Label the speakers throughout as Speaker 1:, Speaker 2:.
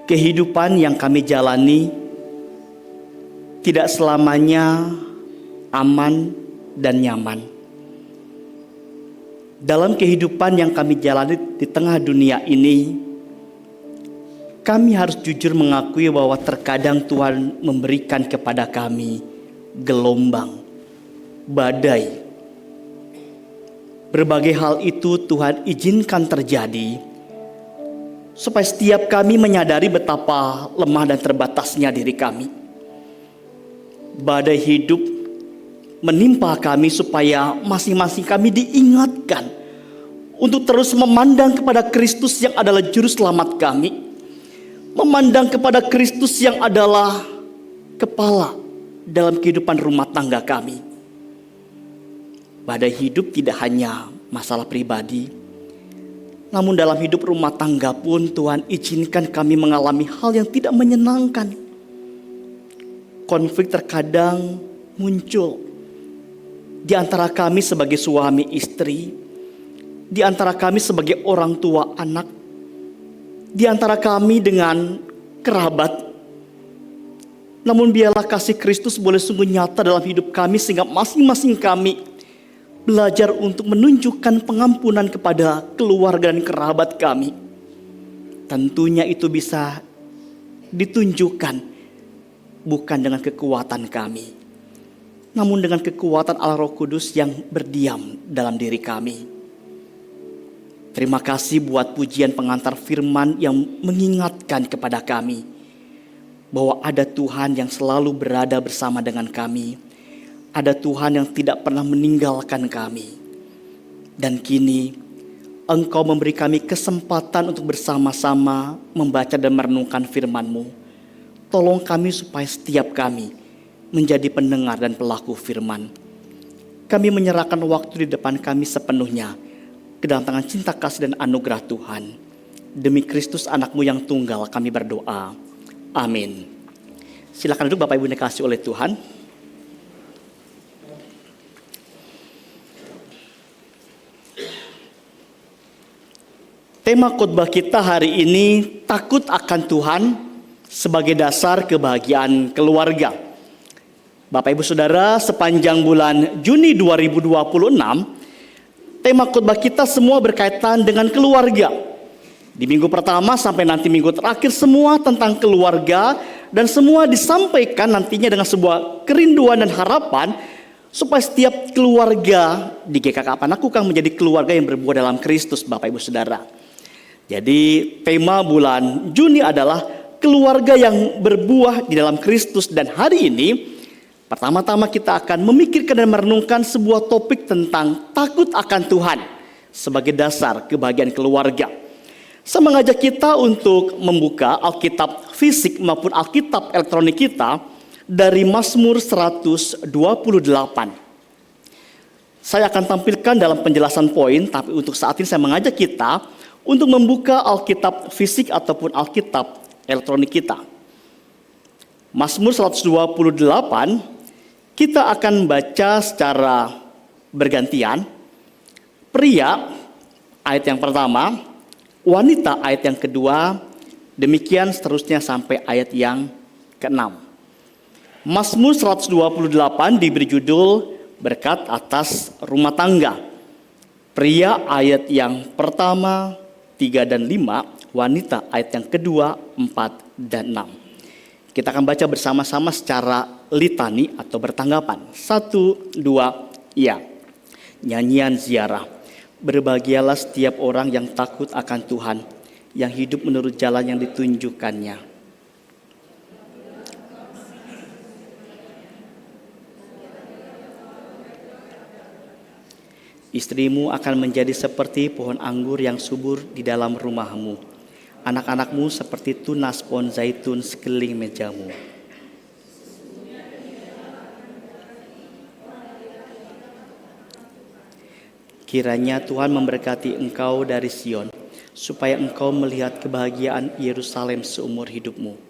Speaker 1: kehidupan yang kami jalani tidak selamanya aman dan nyaman. Dalam kehidupan yang kami jalani di tengah dunia ini, kami harus jujur mengakui bahwa terkadang Tuhan memberikan kepada kami gelombang, badai. Berbagai hal itu Tuhan izinkan terjadi supaya setiap kami menyadari betapa lemah dan terbatasnya diri kami. Badai hidup menimpa kami supaya masing-masing kami diingatkan untuk terus memandang kepada Kristus yang adalah juru selamat kami, memandang kepada Kristus yang adalah kepala dalam kehidupan rumah tangga kami. Badai hidup tidak hanya masalah pribadi, namun dalam hidup rumah tangga pun Tuhan izinkan kami mengalami hal yang tidak menyenangkan. Konflik terkadang muncul di antara kami sebagai suami istri, di antara kami sebagai orang tua anak, di antara kami dengan kerabat. Namun biarlah kasih Kristus boleh sungguh nyata dalam hidup kami sehingga masing-masing kami belajar untuk menunjukkan pengampunan kepada keluarga dan kerabat kami. Tentunya itu bisa ditunjukkan bukan dengan kekuatan kami, namun dengan kekuatan Allah Roh Kudus yang berdiam dalam diri kami. Terima kasih buat pujian pengantar firman yang mengingatkan kepada kami bahwa ada Tuhan yang selalu berada bersama dengan kami. Ada Tuhan yang tidak pernah meninggalkan kami. Dan kini Engkau memberi kami kesempatan untuk bersama-sama membaca dan merenungkan firman-Mu. Tolong kami supaya setiap kami menjadi pendengar dan pelaku firman. Kami menyerahkan waktu di depan kami sepenuhnya ke dalam tangan cinta kasih dan anugerah Tuhan. Demi Kristus anak-Mu yang tunggal kami berdoa. Amin. Silakan duduk Bapak Ibu dikasih oleh Tuhan. Tema khotbah kita hari ini, takut akan Tuhan sebagai dasar kebahagiaan keluarga. Bapak Ibu Saudara, sepanjang bulan Juni 2026, tema khotbah kita semua berkaitan dengan keluarga. Di minggu pertama sampai nanti minggu terakhir semua tentang keluarga, dan semua disampaikan nantinya dengan sebuah kerinduan dan harapan supaya setiap keluarga di GKK Panakukang menjadi keluarga yang berbuah dalam Kristus, Bapak Ibu Saudara. Jadi tema bulan Juni adalah keluarga yang berbuah di dalam Kristus. Dan hari ini pertama-tama kita akan memikirkan dan merenungkan sebuah topik tentang takut akan Tuhan sebagai dasar kebahagiaan keluarga. Saya mengajak kita untuk membuka Alkitab fisik maupun Alkitab elektronik kita dari Mazmur 128. Saya akan tampilkan dalam penjelasan poin, tapi untuk saat ini saya mengajak kita untuk membuka Alkitab fisik ataupun Alkitab elektronik kita. Mazmur 128, kita akan baca secara bergantian. Pria ayat yang pertama, wanita ayat yang kedua, demikian seterusnya sampai ayat yang ke-6. Mazmur 128 diberi judul berkat atas rumah tangga. Pria ayat yang pertama, 3 dan 5, wanita ayat yang kedua, 4 dan 6. Kita akan baca bersama-sama secara litani atau bertanggapan. 1, 2, ya. Nyanyian ziarah. Berbahagialah setiap orang yang takut akan Tuhan, yang hidup menurut jalan yang ditunjukkannya. Istrimu akan menjadi seperti pohon anggur yang subur di dalam rumahmu. Anak-anakmu seperti tunas pohon zaitun sekeliling mejamu. Kiranya Tuhan memberkati engkau dari Sion, supaya engkau melihat kebahagiaan Yerusalem seumur hidupmu.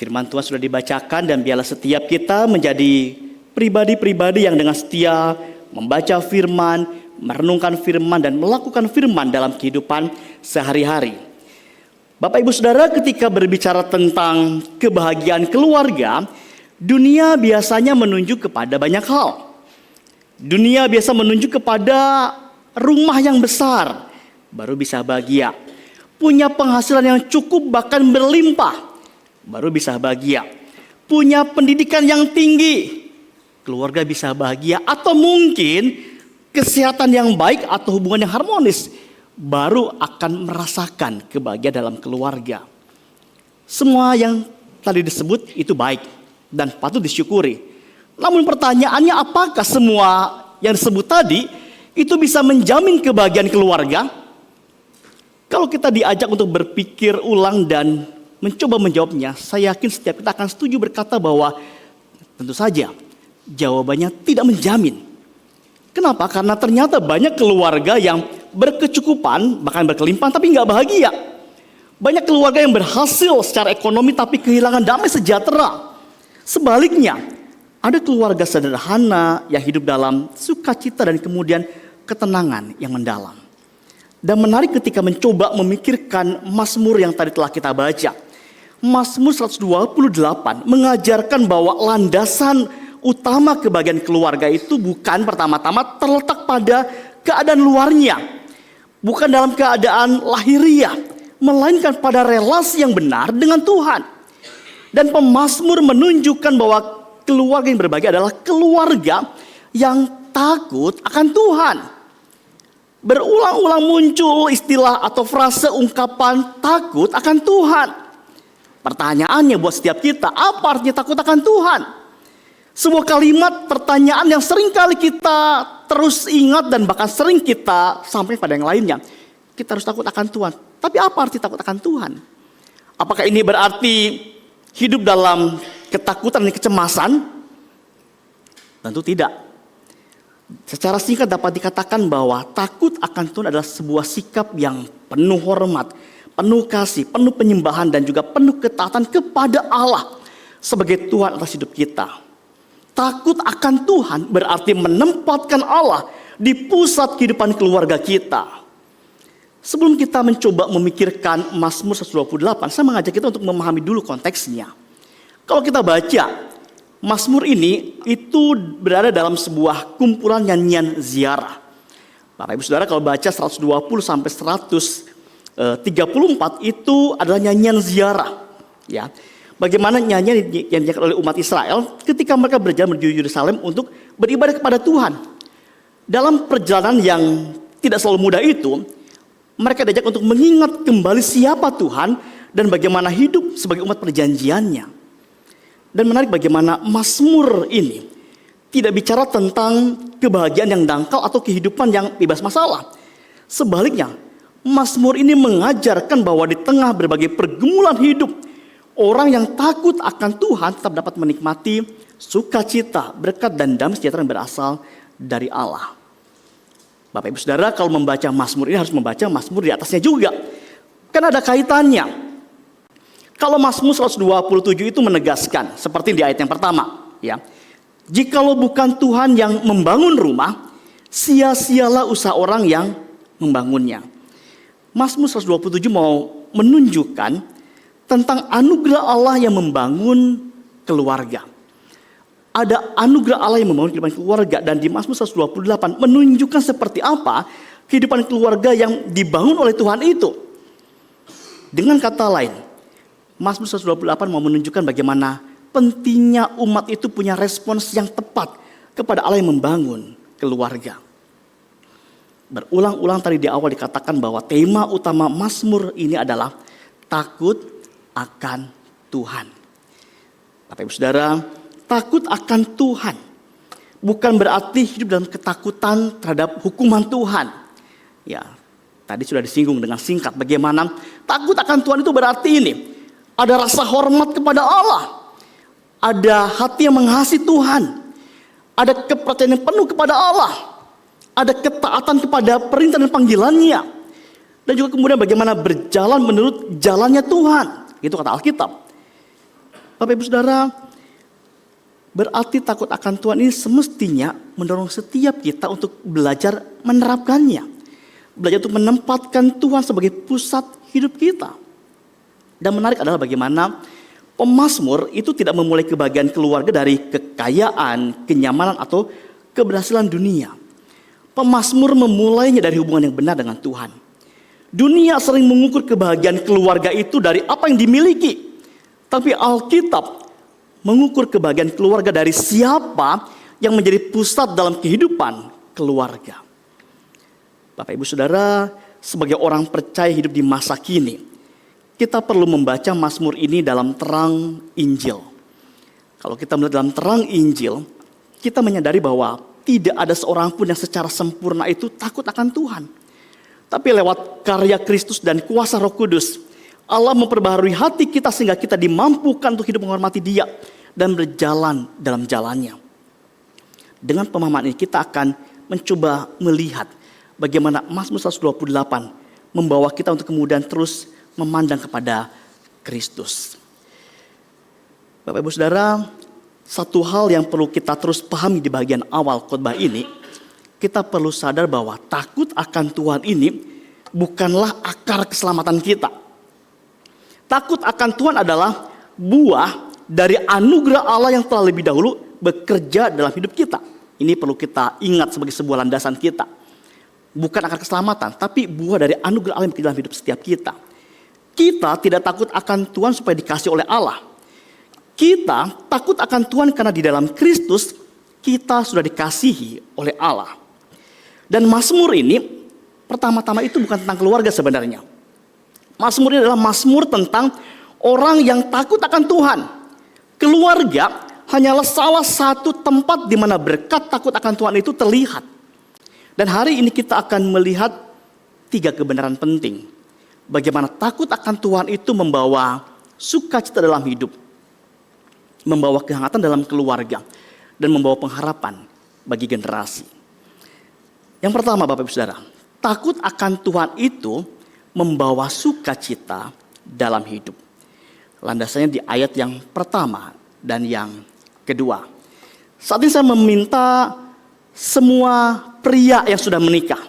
Speaker 1: Firman Tuhan sudah dibacakan dan biarlah setiap kita menjadi pribadi-pribadi yang dengan setia membaca firman, merenungkan firman dan melakukan firman dalam kehidupan sehari-hari. Bapak Ibu Saudara, ketika berbicara tentang kebahagiaan keluarga, dunia biasanya menunjuk kepada banyak hal. Dunia biasa menunjuk kepada rumah yang besar, baru bisa bahagia. Punya penghasilan yang cukup bahkan berlimpah, baru bisa bahagia. Punya pendidikan yang tinggi, keluarga bisa bahagia. Atau mungkin kesehatan yang baik atau hubungan yang harmonis, baru akan merasakan kebahagiaan dalam keluarga. Semua yang tadi disebut itu baik dan patut disyukuri. Namun pertanyaannya, apakah semua yang disebut tadi itu bisa menjamin kebahagiaan keluarga? Kalau kita diajak untuk berpikir ulang dan mencoba menjawabnya, saya yakin setiap kita akan setuju berkata bahwa tentu saja jawabannya tidak menjamin. Kenapa? Karena ternyata banyak keluarga yang berkecukupan, bahkan berkelimpahan, tapi nggak bahagia. Banyak keluarga yang berhasil secara ekonomi tapi kehilangan damai sejahtera. Sebaliknya, ada keluarga sederhana yang hidup dalam sukacita dan kemudian ketenangan yang mendalam. Dan menarik ketika mencoba memikirkan Mazmur yang tadi telah kita baca. Mazmur 128 mengajarkan bahwa landasan utama kebahagiaan keluarga itu bukan pertama-tama terletak pada keadaan luarnya. Bukan dalam keadaan lahiriah, melainkan pada relasi yang benar dengan Tuhan. Dan pemazmur menunjukkan bahwa keluarga yang berbahagia adalah keluarga yang takut akan Tuhan. Berulang-ulang muncul istilah atau frase ungkapan takut akan Tuhan. Pertanyaannya buat setiap kita, apa artinya takut akan Tuhan? Sebuah kalimat pertanyaan yang sering kali kita terus ingat dan bahkan sering kita sampaikan pada yang lainnya. Kita harus takut akan Tuhan. Tapi apa arti takut akan Tuhan? Apakah ini berarti hidup dalam ketakutan dan kecemasan? Tentu tidak. Secara singkat dapat dikatakan bahwa takut akan Tuhan adalah sebuah sikap yang penuh hormat, penuh kasih, penuh penyembahan dan juga penuh ketaatan kepada Allah sebagai Tuhan atas hidup kita. Takut akan Tuhan berarti menempatkan Allah di pusat kehidupan keluarga kita. Sebelum kita mencoba memikirkan Mazmur 128, saya mengajak kita untuk memahami dulu konteksnya. Kalau kita baca Mazmur ini itu berada dalam sebuah kumpulan nyanyian ziarah. Bapak Ibu Saudara, kalau baca 120 sampai 134 itu adalah nyanyian ziarah, ya. Bagaimana nyanyian yang dinyanyikan oleh umat Israel ketika mereka berjalan menuju Yerusalem untuk beribadah kepada Tuhan. Dalam perjalanan yang tidak selalu mudah itu, mereka diajak untuk mengingat kembali siapa Tuhan dan bagaimana hidup sebagai umat perjanjiannya. Dan menarik bagaimana Mazmur ini tidak bicara tentang kebahagiaan yang dangkal atau kehidupan yang bebas masalah. Sebaliknya, Mazmur ini mengajarkan bahwa di tengah berbagai pergumulan hidup, orang yang takut akan Tuhan tetap dapat menikmati sukacita, berkat dan damai sejahtera yang berasal dari Allah. Bapak Ibu Saudara, kalau membaca Mazmur ini harus membaca Mazmur di atasnya juga. Kan ada kaitannya. Kalau Mazmur 127 itu menegaskan seperti di ayat yang pertama, ya. Jikalau bukan Tuhan yang membangun rumah, sia-sialah usaha orang yang membangunnya. Mazmur 127 mau menunjukkan tentang anugerah Allah yang membangun keluarga. Ada anugerah Allah yang membangun kehidupan keluarga, dan di Mazmur 128 menunjukkan seperti apa kehidupan keluarga yang dibangun oleh Tuhan itu. Dengan kata lain, Mazmur 128 mau menunjukkan bagaimana pentingnya umat itu punya respons yang tepat kepada Allah yang membangun keluarga. Berulang-ulang tadi di awal dikatakan bahwa tema utama Mazmur ini adalah takut akan Tuhan. Bapak Ibu Saudara, takut akan Tuhan bukan berarti hidup dalam ketakutan terhadap hukuman Tuhan. Ya, tadi sudah disinggung dengan singkat bagaimana takut akan Tuhan itu berarti ini. Ada rasa hormat kepada Allah. Ada hati yang mengasihi Tuhan. Ada kepercayaan yang penuh kepada Allah. Ada ketaatan kepada perintah dan panggilannya. Dan juga kemudian bagaimana berjalan menurut jalannya Tuhan. Itu kata Alkitab. Bapak Ibu Saudara, Berarti takut akan Tuhan ini semestinya mendorong setiap kita untuk belajar menerapkannya. Belajar untuk menempatkan Tuhan sebagai pusat hidup kita. Dan menarik adalah bagaimana pemazmur itu tidak memulai kebahagiaan keluarga dari kekayaan, kenyamanan, atau keberhasilan dunia. Pemazmur memulainya dari hubungan yang benar dengan Tuhan. Dunia sering mengukur kebahagiaan keluarga itu dari apa yang dimiliki. Tapi Alkitab mengukur kebahagiaan keluarga dari siapa yang menjadi pusat dalam kehidupan keluarga. Bapak Ibu Saudara, sebagai orang percaya hidup di masa kini, kita perlu membaca Mazmur ini dalam terang Injil. Kalau kita melihat dalam terang Injil, kita menyadari bahwa tidak ada seorang pun yang secara sempurna itu takut akan Tuhan. Tapi lewat karya Kristus dan kuasa Roh Kudus, Allah memperbaharui hati kita sehingga kita dimampukan untuk hidup menghormati Dia dan berjalan dalam jalannya. Dengan pemahaman ini kita akan mencoba melihat bagaimana Mazmur 128 membawa kita untuk kemudian terus memandang kepada Kristus. Bapak Ibu Saudara, satu hal yang perlu kita terus pahami di bagian awal khotbah ini, kita perlu sadar bahwa takut akan Tuhan ini bukanlah akar keselamatan kita. Takut akan Tuhan adalah buah dari anugerah Allah yang telah lebih dahulu bekerja dalam hidup kita. Ini perlu kita ingat sebagai sebuah landasan kita. Bukan akar keselamatan, tapi buah dari anugerah Allah yang bekerja dalam hidup setiap kita. Kita tidak takut akan Tuhan supaya dikasih oleh Allah. Kita takut akan Tuhan karena di dalam Kristus kita sudah dikasihi oleh Allah. Dan Mazmur ini pertama-tama itu bukan tentang keluarga sebenarnya. Mazmur ini adalah mazmur tentang orang yang takut akan Tuhan. Keluarga hanyalah salah satu tempat di mana berkat takut akan Tuhan itu terlihat. Dan hari ini kita akan melihat 3 kebenaran penting. Bagaimana takut akan Tuhan itu membawa sukacita dalam hidup, membawa kehangatan dalam keluarga, dan membawa pengharapan bagi generasi. Yang pertama Bapak Ibu Saudara, takut akan Tuhan itu membawa sukacita dalam hidup. Landasannya di ayat yang pertama dan yang kedua. Saat ini saya meminta semua pria yang sudah menikah,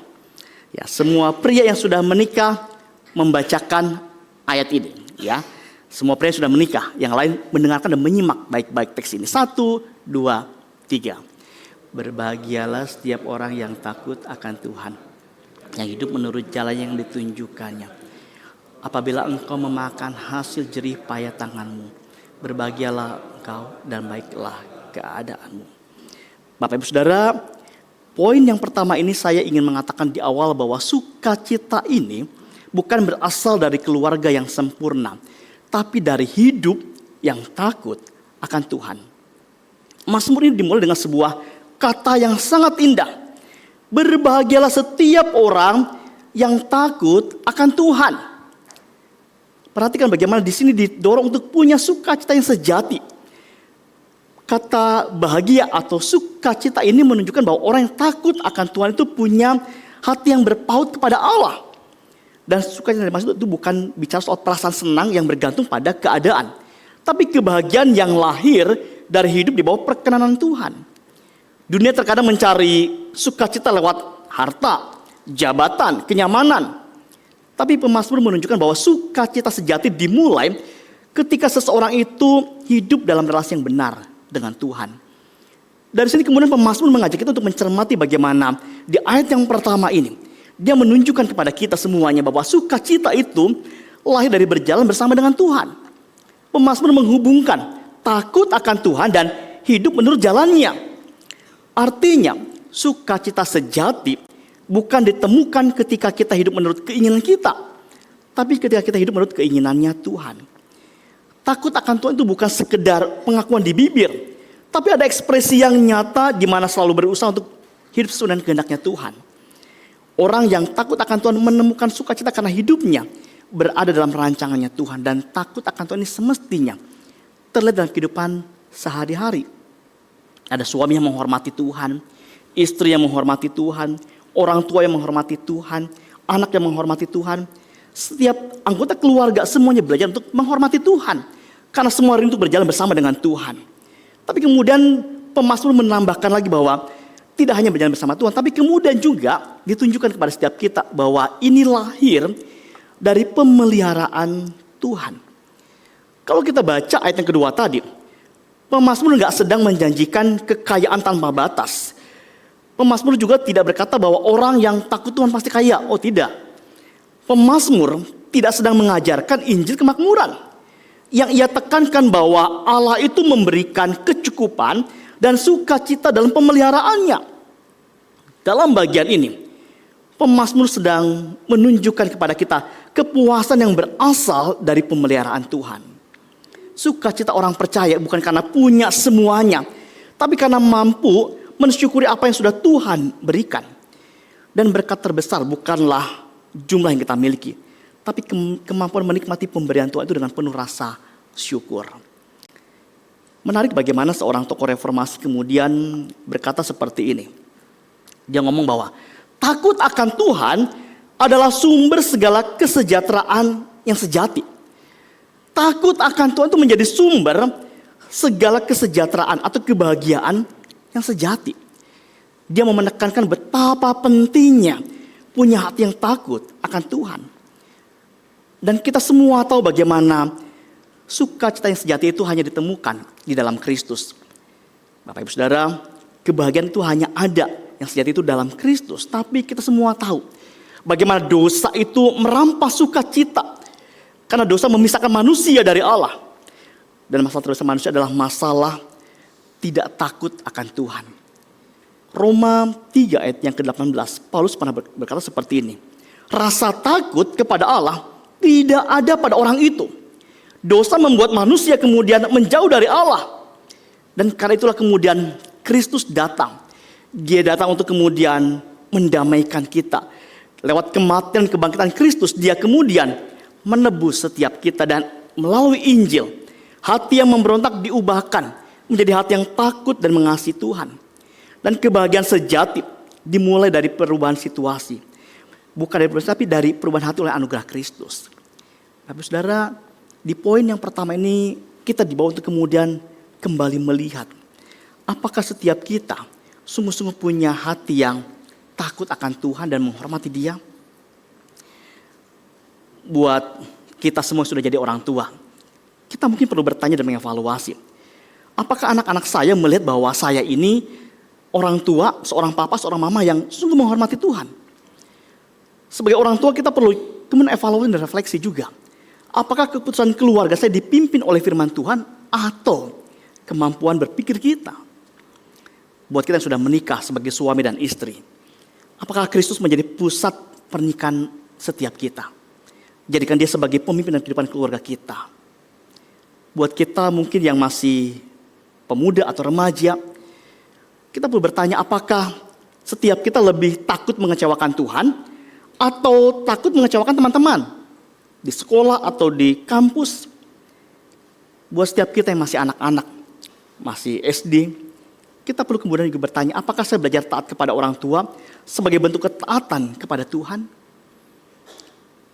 Speaker 1: ya, semua pria yang sudah menikah membacakan ayat ini, ya. Semua pria yang sudah menikah, yang lain mendengarkan dan menyimak baik-baik teks ini. 1, 2, 3. Berbahagialah setiap orang yang takut akan Tuhan, yang hidup menurut jalan yang ditunjukkannya. Apabila engkau memakan hasil jerih payah tanganmu, berbahagialah engkau dan baiklah keadaanmu. Bapak Ibu Saudara, poin yang pertama ini saya ingin mengatakan di awal bahwa sukacita ini bukan berasal dari keluarga yang sempurna, tapi dari hidup yang takut akan Tuhan. Mazmur ini dimulai dengan sebuah kata yang sangat indah. Berbahagialah setiap orang yang takut akan Tuhan. Perhatikan bagaimana di sini didorong untuk punya sukacita yang sejati. Kata bahagia atau sukacita ini menunjukkan bahwa orang yang takut akan Tuhan itu punya hati yang berpaut kepada Allah. Dan sukacita yang dimaksud itu bukan bicara soal perasaan senang yang bergantung pada keadaan, tapi kebahagiaan yang lahir dari hidup di bawah perkenanan Tuhan. Dunia terkadang mencari sukacita lewat harta, jabatan, kenyamanan. Tapi pemazmur menunjukkan bahwa sukacita sejati dimulai ketika seseorang itu hidup dalam relasi yang benar dengan Tuhan. Dari sini kemudian pemazmur mengajak kita untuk mencermati bagaimana di ayat yang pertama ini dia menunjukkan kepada kita semuanya bahwa sukacita itu lahir dari berjalan bersama dengan Tuhan. Pemazmur menghubungkan takut akan Tuhan dan hidup menurut jalannya. Artinya sukacita sejati bukan ditemukan ketika kita hidup menurut keinginan kita, tapi ketika kita hidup menurut keinginannya Tuhan. Takut akan Tuhan itu bukan sekedar pengakuan di bibir, tapi ada ekspresi yang nyata di mana selalu berusaha untuk hidup sesuai dengan kehendaknya Tuhan. Orang yang takut akan Tuhan menemukan sukacita karena hidupnya berada dalam rancangannya Tuhan. Dan takut akan Tuhan ini semestinya terlihat dalam kehidupan sehari-hari. Ada suami yang menghormati Tuhan, istri yang menghormati Tuhan, orang tua yang menghormati Tuhan, anak yang menghormati Tuhan. Setiap anggota keluarga semuanya belajar untuk menghormati Tuhan, karena semua rindu berjalan bersama dengan Tuhan. Tapi kemudian pemazmur menambahkan lagi bahwa tidak hanya berjalan bersama Tuhan, tapi kemudian juga ditunjukkan kepada setiap kita bahwa ini lahir dari pemeliharaan Tuhan. Kalau kita baca ayat yang kedua tadi, pemazmur nggak sedang menjanjikan kekayaan tanpa batas. Pemazmur juga tidak berkata bahwa orang yang takut Tuhan pasti kaya. Oh tidak. Pemazmur tidak sedang mengajarkan Injil kemakmuran. Yang ia tekankan bahwa Allah itu memberikan kecukupan dan sukacita dalam pemeliharaannya. Dalam bagian ini, pemazmur sedang menunjukkan kepada kita kepuasan yang berasal dari pemeliharaan Tuhan. Sukacita orang percaya bukan karena punya semuanya, tapi karena mampu mensyukuri apa yang sudah Tuhan berikan. Dan berkat terbesar bukanlah jumlah yang kita miliki, tapi kemampuan menikmati pemberian Tuhan itu dengan penuh rasa syukur. Menarik bagaimana seorang tokoh reformasi kemudian berkata seperti ini. Dia ngomong bahwa takut akan Tuhan adalah sumber segala kesejahteraan yang sejati. Takut akan Tuhan itu menjadi sumber segala kesejahteraan atau kebahagiaan yang sejati. Dia mau menekankan betapa pentingnya punya hati yang takut akan Tuhan. Dan kita semua tahu bagaimana sukacita yang sejati itu hanya ditemukan di dalam Kristus. Bapak Ibu Saudara, kebahagiaan itu hanya ada yang sejati itu dalam Kristus. Tapi kita semua tahu bagaimana dosa itu merampas sukacita. Karena dosa memisahkan manusia dari Allah. Dan masalah dosa manusia adalah masalah tidak takut akan Tuhan. Roma 3 ayat yang ke-18, Paulus pernah berkata seperti ini. Rasa takut kepada Allah tidak ada pada orang itu. Dosa membuat manusia kemudian menjauh dari Allah. Dan karena itulah kemudian Kristus datang. Dia datang untuk kemudian mendamaikan kita. Lewat kematian dan kebangkitan Kristus, dia kemudian menebus setiap kita. Dan melalui Injil, hati yang memberontak diubahkan menjadi hati yang takut dan mengasihi Tuhan. Dan kebahagiaan sejati dimulai dari perubahan situasi. Bukan dari perubahan, tapi dari perubahan hati oleh anugerah Kristus. Bapak Saudara, di poin yang pertama ini kita dibawa untuk kemudian kembali melihat apakah setiap kita sungguh-sungguh punya hati yang takut akan Tuhan dan menghormati Dia. Buat kita semua sudah jadi orang tua, kita mungkin perlu bertanya dan mengevaluasi. Apakah anak-anak saya melihat bahwa saya ini orang tua, seorang papa, seorang mama yang sungguh menghormati Tuhan? Sebagai orang tua kita perlu kemudian evaluasi dan refleksi juga. Apakah keputusan keluarga saya dipimpin oleh firman Tuhan atau kemampuan berpikir kita? Buat kita yang sudah menikah sebagai suami dan istri, apakah Kristus menjadi pusat pernikahan setiap kita? Jadikan dia sebagai pemimpin dan kehidupan keluarga kita. Buat kita mungkin yang masih pemuda atau remaja, kita perlu bertanya apakah setiap kita lebih takut mengecewakan Tuhan atau takut mengecewakan teman-teman di sekolah atau di kampus. Buat setiap kita yang masih anak-anak, masih SD, kita perlu kemudian juga bertanya, apakah saya belajar taat kepada orang tua sebagai bentuk ketaatan kepada Tuhan?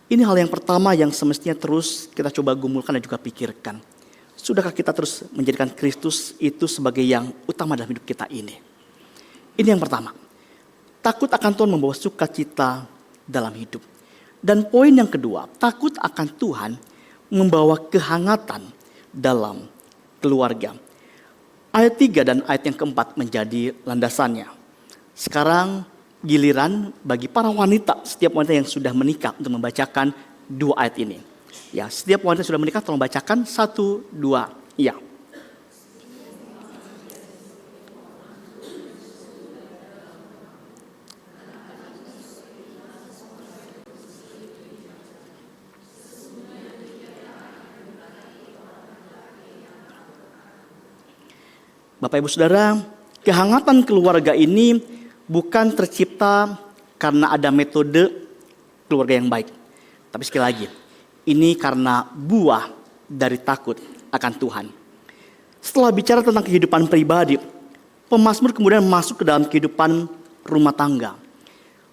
Speaker 1: Ini hal yang pertama yang semestinya terus kita coba gumulkan dan juga pikirkan. Sudahkah kita terus menjadikan Kristus itu sebagai yang utama dalam hidup kita ini? Ini yang pertama. Takut akan Tuhan membawa sukacita dalam hidup. Dan poin yang kedua, takut akan Tuhan membawa kehangatan dalam keluarga. Ayat 3 dan ayat yang keempat menjadi landasannya. Sekarang giliran bagi para wanita, setiap wanita yang sudah menikah untuk membacakan dua ayat ini. Ya, setiap wanita yang sudah menikah tolong bacakan 1, 2, ya. Bapak Ibu Saudara, kehangatan keluarga ini bukan tercipta karena ada metode keluarga yang baik. Tapi sekali lagi, ini karena buah dari takut akan Tuhan. Setelah bicara tentang kehidupan pribadi, pemazmur kemudian masuk ke dalam kehidupan rumah tangga.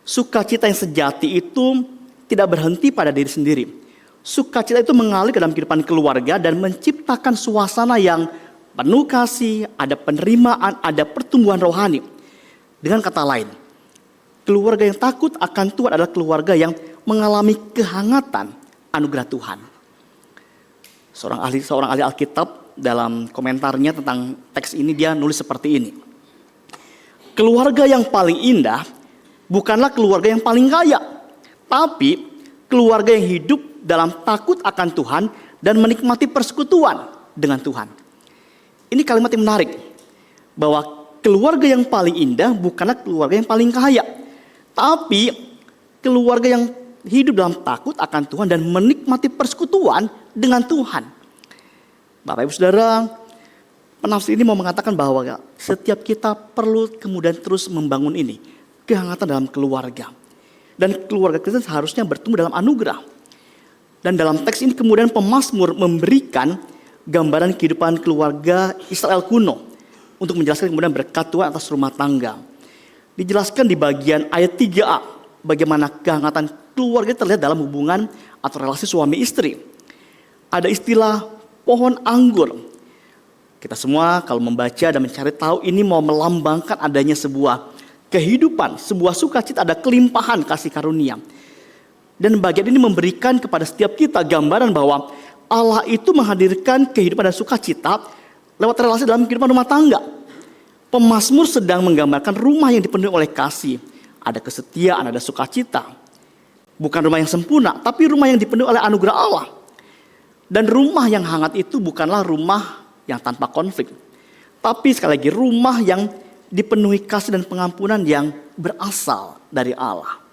Speaker 1: Sukacita yang sejati itu tidak berhenti pada diri sendiri. Sukacita itu mengalir ke dalam kehidupan keluarga dan menciptakan suasana yang penuh kasih, ada penerimaan, ada pertumbuhan rohani. Dengan kata lain, keluarga yang takut akan Tuhan adalah keluarga yang mengalami kehangatan anugerah Tuhan. Seorang ahli Alkitab dalam komentarnya tentang teks ini dia nulis seperti ini. Keluarga yang paling indah bukanlah keluarga yang paling kaya, tapi keluarga yang hidup dalam takut akan Tuhan dan menikmati persekutuan dengan Tuhan. Ini kalimat yang menarik, bahwa keluarga yang paling indah bukanlah keluarga yang paling kaya, tapi keluarga yang hidup dalam takut akan Tuhan dan menikmati persekutuan dengan Tuhan. Bapak Ibu Saudara, penafsir ini mau mengatakan bahwa setiap kita perlu kemudian terus membangun ini, kehangatan dalam keluarga. Dan keluarga Kristen seharusnya bertumbuh dalam anugerah. Dan dalam teks ini kemudian pemazmur memberikan gambaran kehidupan keluarga Israel kuno untuk menjelaskan kemudian berkat Tuhan atas rumah tangga. Dijelaskan di bagian ayat 3a bagaimana kehangatan keluarga terlihat dalam hubungan atau relasi suami istri. Ada istilah pohon anggur. Kita semua kalau membaca dan mencari tahu ini mau melambangkan adanya sebuah kehidupan, sebuah sukacita, ada kelimpahan kasih karunia. Dan bagian ini memberikan kepada setiap kita gambaran bahwa Allah itu menghadirkan kehidupan dan sukacita lewat relasi dalam kehidupan rumah tangga. Pemazmur sedang menggambarkan rumah yang dipenuhi oleh kasih. Ada kesetiaan, ada sukacita. Bukan rumah yang sempurna, tapi rumah yang dipenuhi oleh anugerah Allah. Dan rumah yang hangat itu bukanlah rumah yang tanpa konflik. Tapi sekali lagi rumah yang dipenuhi kasih dan pengampunan yang berasal dari Allah.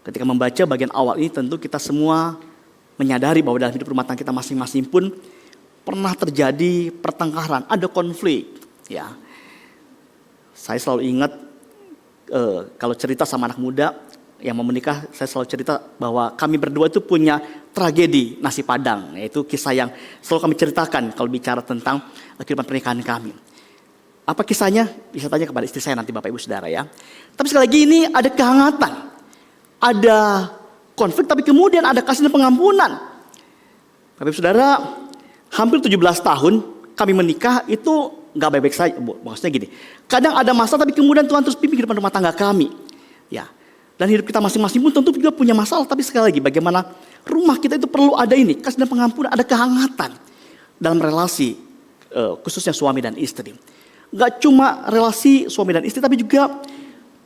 Speaker 1: Ketika membaca bagian awal ini tentu kita semua menyadari bahwa dalam hidup rumah tangga kita masing-masing pun pernah terjadi pertengkaran, ada konflik. Ya, saya selalu ingat kalau cerita sama anak muda yang mau menikah, saya selalu cerita bahwa kami berdua itu punya tragedi nasi padang, yaitu kisah yang selalu kami ceritakan kalau bicara tentang kehidupan pernikahan kami. Apa kisahnya? Bisa tanya kepada istri saya nanti Bapak Ibu Saudara ya. Tapi sekali lagi ini ada kehangatan, ada konflik, tapi kemudian ada kasih dan pengampunan. Bapak Ibu Saudara, hampir 17 tahun kami menikah itu gak baik-baik saja. Maksudnya gini, kadang ada masalah tapi kemudian Tuhan terus pimpin kehidupan rumah tangga kami. Ya, dan hidup kita masing-masing pun tentu juga punya masalah. Tapi sekali lagi bagaimana rumah kita itu perlu ada ini, kasih dan pengampunan, ada kehangatan dalam relasi khususnya suami dan istri. Gak cuma relasi suami dan istri, tapi juga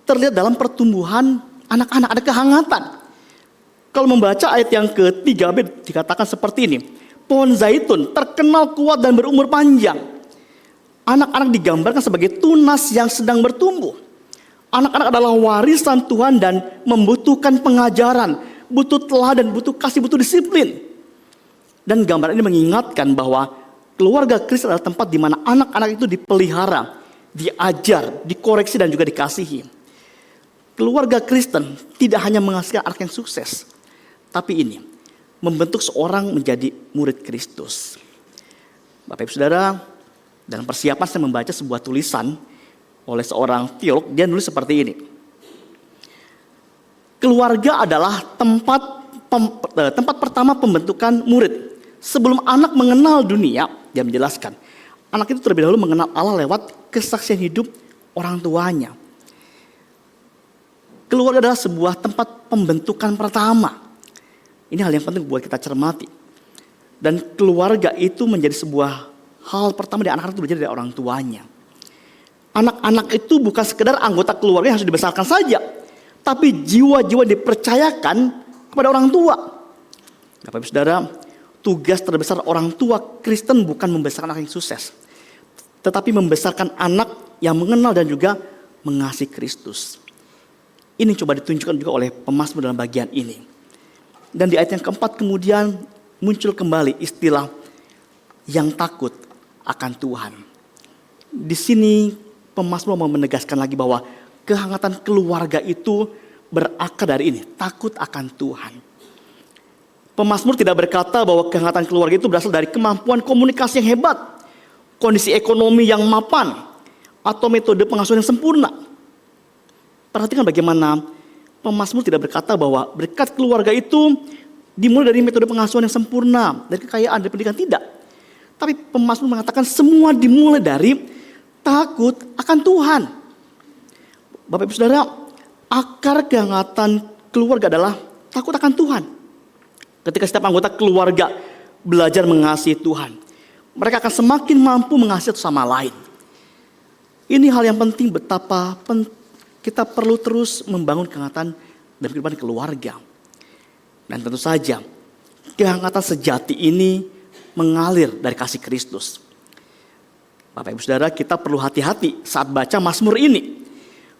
Speaker 1: terlihat dalam pertumbuhan anak-anak, ada kehangatan. Kalau membaca ayat yang ke-3b dikatakan seperti ini. Pohon zaitun terkenal kuat dan berumur panjang. Anak-anak digambarkan sebagai tunas yang sedang bertumbuh. Anak-anak adalah warisan Tuhan dan membutuhkan pengajaran, butuh teladan, butuh kasih, butuh disiplin. Dan gambar ini mengingatkan bahwa keluarga Kristen adalah tempat di mana anak-anak itu dipelihara, diajar, dikoreksi dan juga dikasihi. Keluarga Kristen tidak hanya menghasilkan anak yang sukses, tapi ini membentuk seorang menjadi murid Kristus. Bapak Ibu Saudara, dalam persiapan saya membaca sebuah tulisan oleh seorang teolog, dia nulis seperti ini. Keluarga adalah tempat pertama pembentukan murid. Sebelum anak mengenal dunia, dia menjelaskan, anak itu terlebih dahulu mengenal Allah lewat kesaksian hidup orang tuanya. Keluarga adalah sebuah tempat pembentukan pertama. Ini hal yang penting buat kita cermati. Dan keluarga itu menjadi sebuah hal pertama dari anak-anak itu belajar dari orang tuanya. Anak-anak itu bukan sekedar anggota keluarga yang harus dibesarkan saja, tapi jiwa-jiwa dipercayakan kepada orang tua. Bapak Ibu Saudara, tugas terbesar orang tua Kristen bukan membesarkan anak yang sukses, tetapi membesarkan anak yang mengenal dan juga mengasihi Kristus. Ini coba ditunjukkan juga oleh pemazmur dalam bagian ini. Dan di ayat yang keempat kemudian muncul kembali istilah yang takut akan Tuhan. Di sini pemazmur mau menegaskan lagi bahwa kehangatan keluarga itu berakar dari ini, takut akan Tuhan. Pemazmur tidak berkata bahwa kehangatan keluarga itu berasal dari kemampuan komunikasi yang hebat, kondisi ekonomi yang mapan, atau metode pengasuhan yang sempurna. Perhatikan bagaimana pemazmur tidak berkata bahwa berkat keluarga itu dimulai dari metode pengasuhan yang sempurna, dari kekayaan, dari pendidikan, tidak. Tapi pemazmur mengatakan semua dimulai dari takut akan Tuhan. Bapak Ibu Saudara, akar kehangatan keluarga adalah takut akan Tuhan. Ketika setiap anggota keluarga belajar mengasihi Tuhan, mereka akan semakin mampu mengasihi satu sama lain. Ini hal yang penting, betapa kita perlu terus membangun kehangatan dalam kehidupan keluarga. Dan tentu saja kehangatan sejati ini mengalir dari kasih Kristus. Bapak Ibu Saudara, kita perlu hati-hati saat baca Mazmur ini.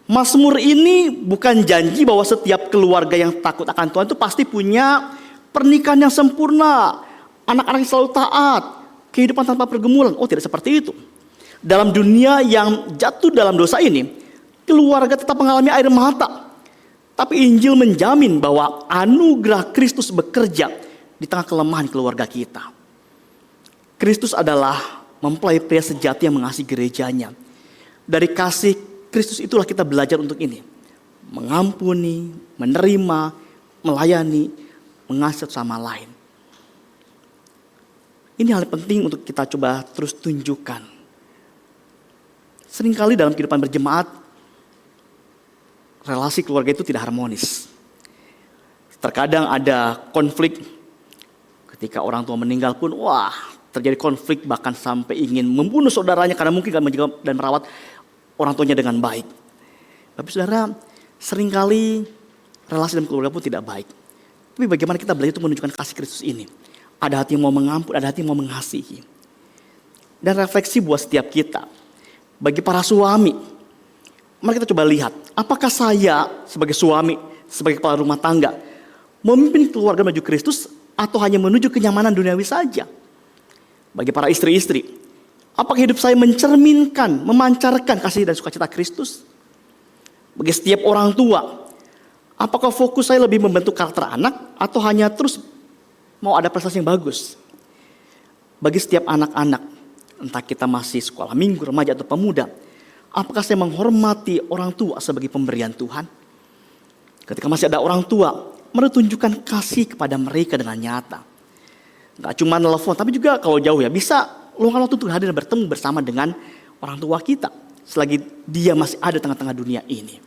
Speaker 1: Mazmur ini bukan janji bahwa setiap keluarga yang takut akan Tuhan itu pasti punya pernikahan yang sempurna, anak-anak yang selalu taat, kehidupan tanpa pergumulan. Oh, tidak seperti itu. Dalam dunia yang jatuh dalam dosa ini, keluarga tetap mengalami air mata. Tapi Injil menjamin bahwa anugerah Kristus bekerja di tengah kelemahan keluarga kita. Kristus adalah mempelai pria sejati yang mengasihi gerejanya. Dari kasih Kristus itulah kita belajar untuk ini. Mengampuni, menerima, melayani, mengasihi satu sama lain. Ini hal yang penting untuk kita coba terus tunjukkan. Seringkali dalam kehidupan berjemaat, relasi keluarga itu tidak harmonis. Terkadang ada konflik. Ketika orang tua meninggal pun, terjadi konflik, bahkan sampai ingin membunuh saudaranya karena mungkin gak menjaga dan merawat orang tuanya dengan baik. Tapi saudara, seringkali relasi dalam keluarga pun tidak baik. Tapi bagaimana kita belajar untuk menunjukkan kasih Kristus ini? Ada hati yang mau mengampuni, ada hati yang mau mengasihi. Dan refleksi buat setiap kita. Bagi para suami, mari kita coba lihat, apakah saya sebagai suami, sebagai kepala rumah tangga, memimpin keluarga menuju Kristus atau hanya menuju kenyamanan duniawi saja? Bagi para istri-istri, apakah hidup saya mencerminkan, memancarkan kasih dan sukacita Kristus? Bagi setiap orang tua, apakah fokus saya lebih membentuk karakter anak atau hanya terus mau ada prestasi yang bagus? Bagi setiap anak-anak, entah kita masih sekolah minggu, remaja atau pemuda, apakah saya menghormati orang tua sebagai pemberian Tuhan? Ketika masih ada orang tua, mari tunjukkan kasih kepada mereka dengan nyata. Gak cuma telepon, tapi juga kalau jauh ya, bisa luangkan waktu untuk hadir dan bertemu bersama dengan orang tua kita selagi dia masih ada di tengah-tengah dunia ini.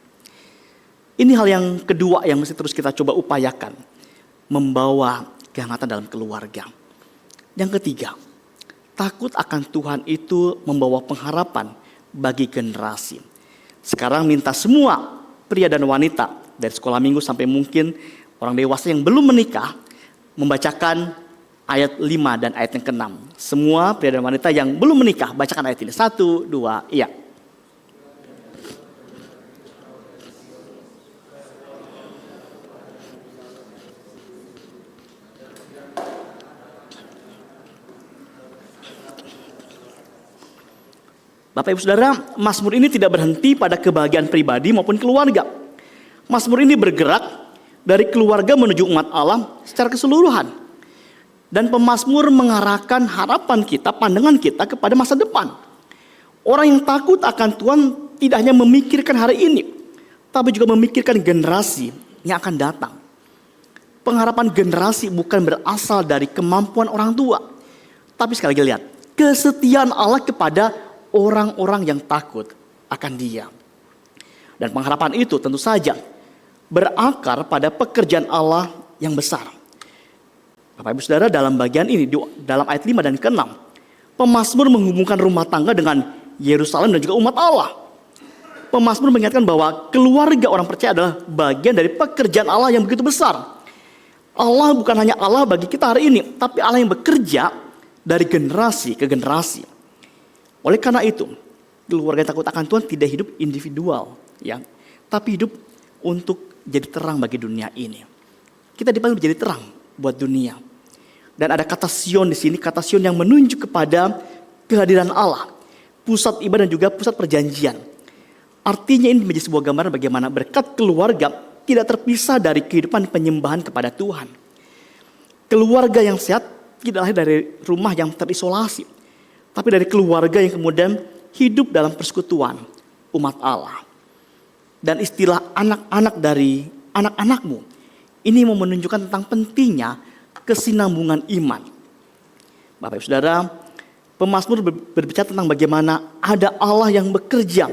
Speaker 1: Ini hal yang kedua yang mesti terus kita coba upayakan, membawa kehangatan dalam keluarga. Yang ketiga, takut akan Tuhan itu membawa pengharapan bagi generasi. Sekarang minta semua pria dan wanita dari sekolah minggu sampai mungkin orang dewasa yang belum menikah membacakan ayat 5 dan ayat yang ke-6. Semua pria dan wanita yang belum menikah, bacakan ayat ini. 1, 2, iya. Bapak Ibu Saudara, Mazmur ini tidak berhenti pada kebahagiaan pribadi maupun keluarga. Mazmur ini bergerak dari keluarga menuju umat Allah secara keseluruhan. Dan pemazmur mengarahkan harapan kita, pandangan kita kepada masa depan. Orang yang takut akan Tuhan tidak hanya memikirkan hari ini, tapi juga memikirkan generasi yang akan datang. Pengharapan generasi bukan berasal dari kemampuan orang tua, tapi sekali lagi lihat, kesetiaan Allah kepada orang-orang yang takut akan Dia. Dan pengharapan itu tentu saja berakar pada pekerjaan Allah yang besar. Bapak Ibu Saudara, dalam bagian ini, dalam ayat 5 dan ke-6, pemazmur menghubungkan rumah tangga dengan Yerusalem dan juga umat Allah. Pemazmur mengingatkan bahwa keluarga orang percaya adalah bagian dari pekerjaan Allah yang begitu besar. Allah bukan hanya Allah bagi kita hari ini, tapi Allah yang bekerja dari generasi ke generasi. Oleh karena itu, keluarga yang takut akan Tuhan tidak hidup individual, ya, tapi hidup untuk jadi terang bagi dunia ini. Kita dipanggil menjadi terang buat dunia. Dan ada kata Sion di sini, kata Sion yang menunjuk kepada kehadiran Allah, pusat ibadah dan juga pusat perjanjian. Artinya ini menjadi sebuah gambaran bagaimana berkat keluarga tidak terpisah dari kehidupan penyembahan kepada Tuhan. Keluarga yang sehat tidak lahir dari rumah yang terisolasi, tapi dari keluarga yang kemudian hidup dalam persekutuan umat Allah. Dan istilah anak-anak dari anak-anakmu ini mau menunjukkan tentang pentingnya kesinambungan iman. Bapak Ibu Saudara, Pemazmur berbicara tentang bagaimana ada Allah yang bekerja.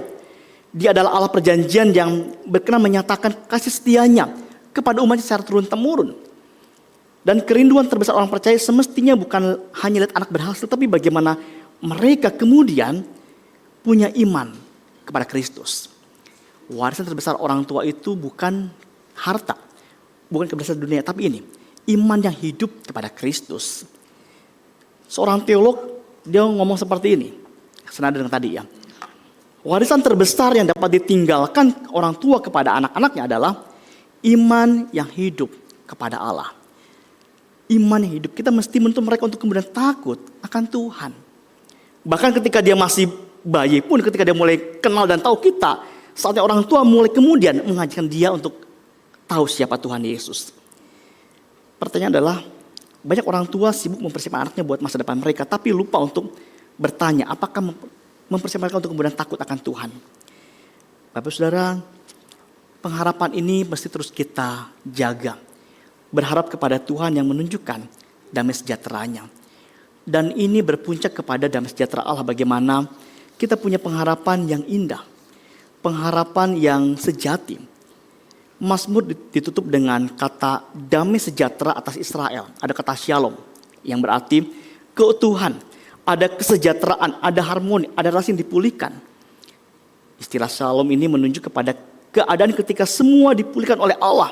Speaker 1: Dia adalah Allah perjanjian yang berkenan menyatakan kasih setianya kepada umatnya secara turun-temurun. Dan kerinduan terbesar orang percaya semestinya bukan hanya lihat anak berhasil, tapi bagaimana mereka kemudian punya iman kepada Kristus. Warisan terbesar orang tua itu bukan harta, bukan keberhasilan dunia, tapi ini, iman yang hidup kepada Kristus. Seorang teolog, dia ngomong seperti ini, senada dengan tadi ya. Warisan terbesar yang dapat ditinggalkan orang tua kepada anak-anaknya adalah iman yang hidup kepada Allah. Iman yang hidup, kita mesti menuntut mereka untuk kemudian takut akan Tuhan. Bahkan ketika dia masih bayi pun, ketika dia mulai kenal dan tahu kita, saatnya orang tua mulai kemudian mengajarkan dia untuk tahu siapa Tuhan Yesus. Pertanyaan adalah, banyak orang tua sibuk mempersiapkan anaknya buat masa depan mereka, tapi lupa untuk bertanya apakah mempersiapkan mereka untuk kemudian takut akan Tuhan. Bapak Saudara, pengharapan ini mesti terus kita jaga. Berharap kepada Tuhan yang menunjukkan damai sejahteranya. Dan ini berpuncak kepada damai sejahtera Allah, bagaimana kita punya pengharapan yang indah. Pengharapan yang sejati. Mazmur ditutup dengan kata damai sejahtera atas Israel. Ada kata shalom yang berarti keutuhan. Ada kesejahteraan, ada harmoni, ada relasi yang dipulihkan. Istilah shalom ini menunjuk kepada keadaan ketika semua dipulihkan oleh Allah.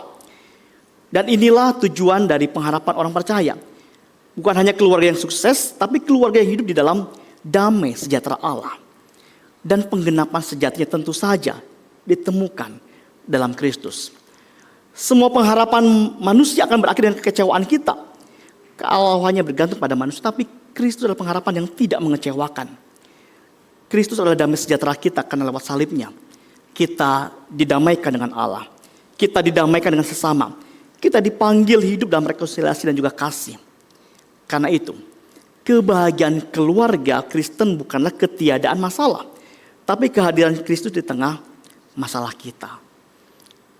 Speaker 1: Dan inilah tujuan dari pengharapan orang percaya. Bukan hanya keluarga yang sukses, tapi keluarga yang hidup di dalam damai sejahtera Allah. Dan penggenapan sejatinya tentu saja ditemukan dalam Kristus. Semua pengharapan manusia akan berakhir dengan kekecewaan kita. Kealahannya bergantung pada manusia, tapi Kristus adalah pengharapan yang tidak mengecewakan. Kristus adalah damai sejahtera kita karena lewat salibnya kita didamaikan dengan Allah. Kita didamaikan dengan sesama. Kita dipanggil hidup dalam rekonsiliasi dan juga kasih. Karena itu, kebahagiaan keluarga Kristen bukanlah ketiadaan masalah, tapi kehadiran Kristus di tengah masalah kita.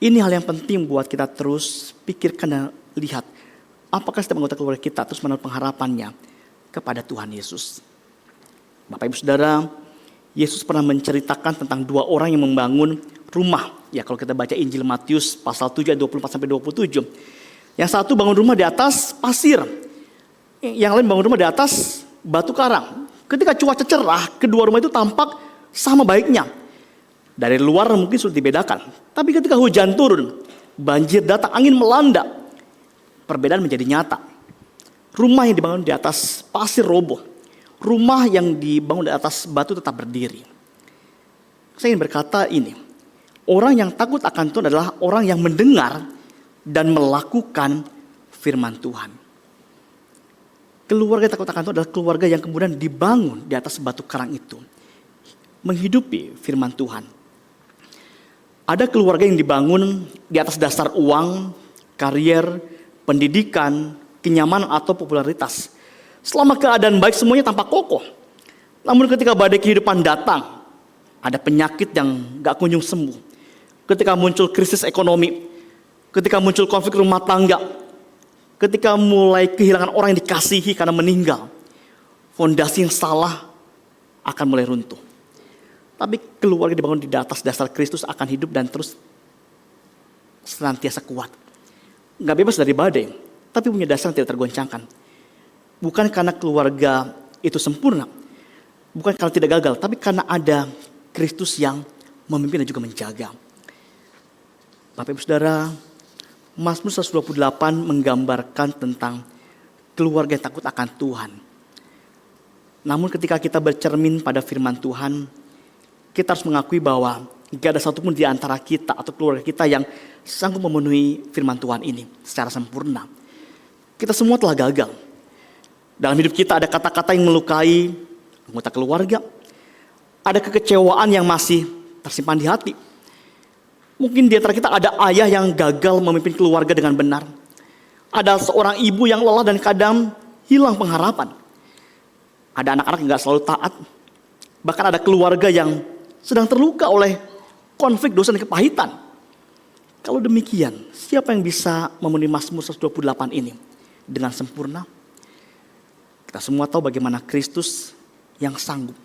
Speaker 1: Ini hal yang penting buat kita terus pikirkan dan lihat. Apakah setiap anggota keluarga kita terus menaruh pengharapannya kepada Tuhan Yesus. Bapak Ibu Saudara, Yesus pernah menceritakan tentang dua orang yang membangun rumah. Ya, kalau kita baca Injil Matius pasal 7 ayat 24-27. Yang satu bangun rumah di atas pasir. Yang lain bangun rumah di atas batu karang. Ketika cuaca cerah, kedua rumah itu tampak sama baiknya. Dari luar mungkin sulit dibedakan. Tapi ketika hujan turun, banjir datang, angin melanda, perbedaan menjadi nyata. Rumah yang dibangun di atas pasir roboh. Rumah yang dibangun di atas batu tetap berdiri. Saya ingin berkata ini. Orang yang takut akan Tuhan adalah orang yang mendengar dan melakukan firman Tuhan. Keluarga yang takut akan Tuhan adalah keluarga yang kemudian dibangun di atas batu karang itu. Menghidupi firman Tuhan. Ada keluarga yang dibangun di atas dasar uang, karier, pendidikan, kenyamanan atau popularitas. Selama keadaan baik semuanya tampak kokoh. Namun ketika badai kehidupan datang, ada penyakit yang gak kunjung sembuh. Ketika muncul krisis ekonomi, ketika muncul konflik rumah tangga, ketika mulai kehilangan orang yang dikasihi karena meninggal, fondasi yang salah akan mulai runtuh. Tapi keluarga dibangun di atas dasar Kristus akan hidup dan terus senantiasa kuat. Gak bebas dari badai, tapi punya dasar yang tidak tergoncangkan. Bukan karena keluarga itu sempurna, bukan karena tidak gagal, tapi karena ada Kristus yang memimpin dan juga menjaga. Bapak Ibu Saudara, Mazmur 128 menggambarkan tentang keluarga yang takut akan Tuhan. Namun ketika kita bercermin pada firman Tuhan, kita harus mengakui bahwa tidak ada satupun di antara kita atau keluarga kita yang sanggup memenuhi firman Tuhan ini secara sempurna. Kita semua telah gagal. Dalam hidup kita ada kata-kata yang melukai anggota keluarga. Ada kekecewaan yang masih tersimpan di hati. Mungkin di antara kita ada ayah yang gagal memimpin keluarga dengan benar. Ada seorang ibu yang lelah dan kadang hilang pengharapan. Ada anak-anak yang gak selalu taat. Bahkan ada keluarga yang sedang terluka oleh konflik dosa dan kepahitan. Kalau demikian, siapa yang bisa memenuhi Mazmur 128 ini dengan sempurna? Kita semua tahu bagaimana Kristus yang sanggup.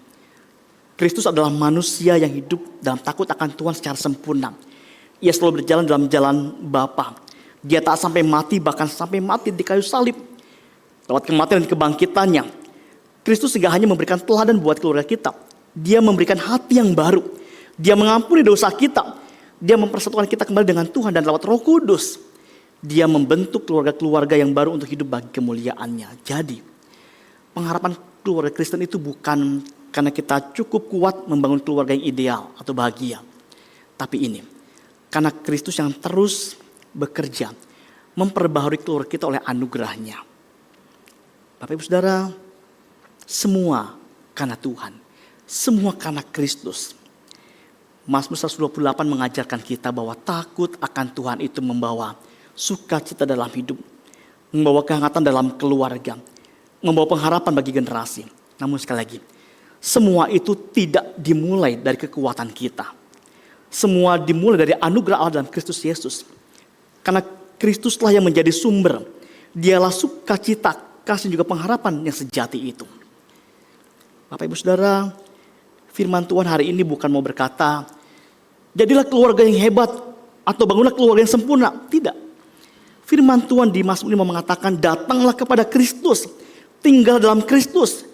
Speaker 1: Kristus adalah manusia yang hidup dalam takut akan Tuhan secara sempurna. Ia selalu berjalan dalam jalan Bapa. Dia tak sampai mati, bahkan sampai mati di kayu salib. Lewat kematian dan kebangkitannya, Kristus tidak hanya memberikan teladan buat keluarga kita. Dia memberikan hati yang baru. Dia mengampuni dosa kita. Dia mempersatukan kita kembali dengan Tuhan, dan lewat Roh Kudus Dia membentuk keluarga-keluarga yang baru untuk hidup bagi kemuliaan-Nya. Jadi, pengharapan keluarga Kristen itu bukan karena kita cukup kuat membangun keluarga yang ideal atau bahagia. Tapi ini, karena Kristus yang terus bekerja, memperbaharui keluarga kita oleh anugerah-Nya. Bapak Ibu Saudara, semua karena Tuhan. Semua karena Kristus. Mazmur 128 mengajarkan kita bahwa takut akan Tuhan itu membawa sukacita dalam hidup, membawa kehangatan dalam keluarga, membawa pengharapan bagi generasi. Namun sekali lagi, semua itu tidak dimulai dari kekuatan kita. Semua dimulai dari anugerah Allah dalam Kristus Yesus. Karena Kristuslah yang menjadi sumber. Dialah sukacita, kasih juga pengharapan yang sejati itu. Bapak Ibu Saudara, firman Tuhan hari ini bukan mau berkata, jadilah keluarga yang hebat atau bangunlah keluarga yang sempurna. Tidak. Firman Tuhan di Mazmur 5 mengatakan, datanglah kepada Kristus, tinggal dalam Kristus.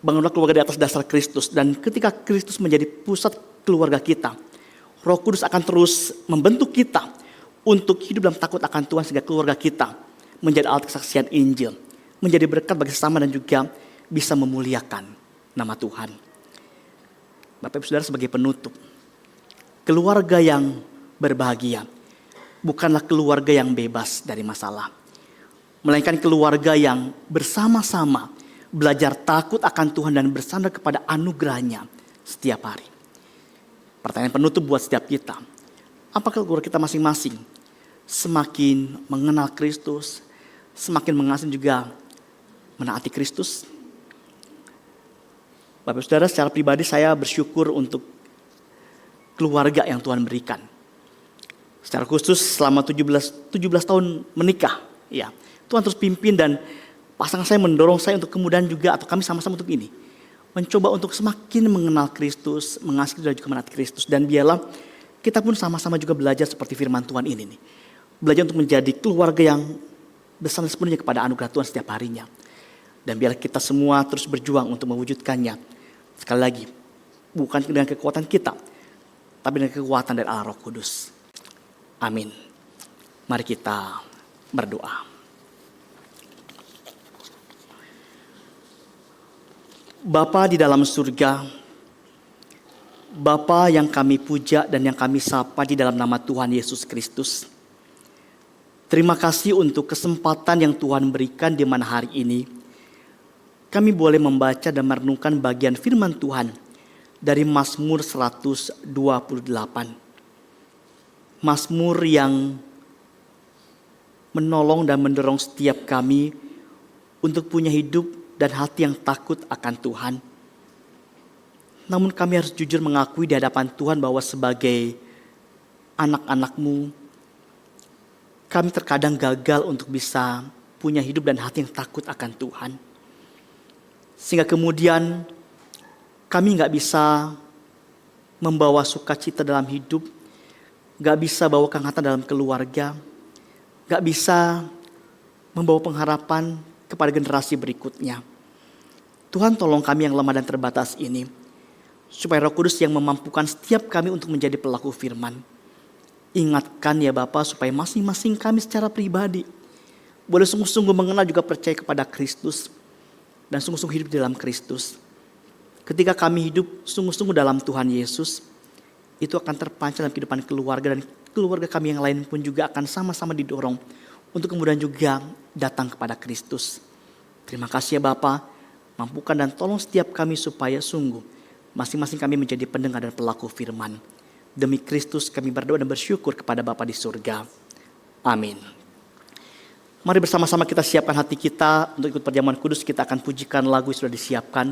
Speaker 1: Bangunlah keluarga di atas dasar Kristus. Dan ketika Kristus menjadi pusat keluarga kita, Roh Kudus akan terus membentuk kita untuk hidup dalam takut akan Tuhan, sehingga keluarga kita menjadi alat kesaksian Injil, menjadi berkat bagi sesama, dan juga bisa memuliakan nama Tuhan. Bapak Ibu Saudara, sebagai penutup, keluarga yang berbahagia bukanlah keluarga yang bebas dari masalah, melainkan keluarga yang bersama-sama belajar takut akan Tuhan dan bersandar kepada anugerah-Nya setiap hari. Pertanyaan penutup buat setiap kita, apakah keluarga kita masing-masing semakin mengenal Kristus, semakin mengasihi juga menaati Kristus? Bapak Saudara, secara pribadi saya bersyukur untuk keluarga yang Tuhan berikan. Secara khusus selama 17 tahun menikah, ya, Tuhan terus pimpin, dan pasangan saya mendorong saya untuk kemudian juga, atau kami sama-sama untuk ini, mencoba untuk semakin mengenal Kristus, mengasihi dan juga menaati Kristus. Dan biarlah kita pun sama-sama juga belajar seperti firman Tuhan ini nih. Belajar untuk menjadi keluarga yang bersandar sepenuhnya kepada anugerah Tuhan setiap harinya. Dan biarlah kita semua terus berjuang untuk mewujudkannya. Sekali lagi, bukan dengan kekuatan kita, tapi dengan kekuatan dari Allah Roh Kudus. Amin. Mari kita berdoa. Bapa di dalam surga, Bapa yang kami puja dan yang kami sapa di dalam nama Tuhan Yesus Kristus. Terima kasih untuk kesempatan yang Tuhan berikan di mana hari ini kami boleh membaca dan merenungkan bagian firman Tuhan dari Mazmur 128. Mazmur yang menolong dan mendorong setiap kami untuk punya hidup dan hati yang takut akan Tuhan. Namun kami harus jujur mengakui di hadapan Tuhan bahwa sebagai anak-anak-Mu, kami terkadang gagal untuk bisa punya hidup dan hati yang takut akan Tuhan. Sehingga kemudian kami gak bisa membawa sukacita dalam hidup, gak bisa bawa kehangatan dalam keluarga, gak bisa membawa pengharapan kepada generasi berikutnya. Tuhan, tolong kami yang lemah dan terbatas ini, supaya Roh Kudus yang memampukan setiap kami untuk menjadi pelaku firman. Ingatkan ya Bapa, supaya masing-masing kami secara pribadi boleh sungguh-sungguh mengenal juga percaya kepada Kristus, dan sungguh-sungguh hidup di dalam Kristus. Ketika kami hidup sungguh-sungguh dalam Tuhan Yesus, itu akan terpancar dalam kehidupan keluarga, dan keluarga kami yang lain pun juga akan sama-sama didorong untuk kemudian juga datang kepada Kristus. Terima kasih ya Bapa, mampukan dan tolong setiap kami supaya sungguh masing-masing kami menjadi pendengar dan pelaku firman. Demi Kristus kami berdoa dan bersyukur kepada Bapa di surga. Amin. Mari bersama-sama kita siapkan hati kita untuk ikut perjamuan kudus. Kita akan pujikan lagu yang sudah disiapkan.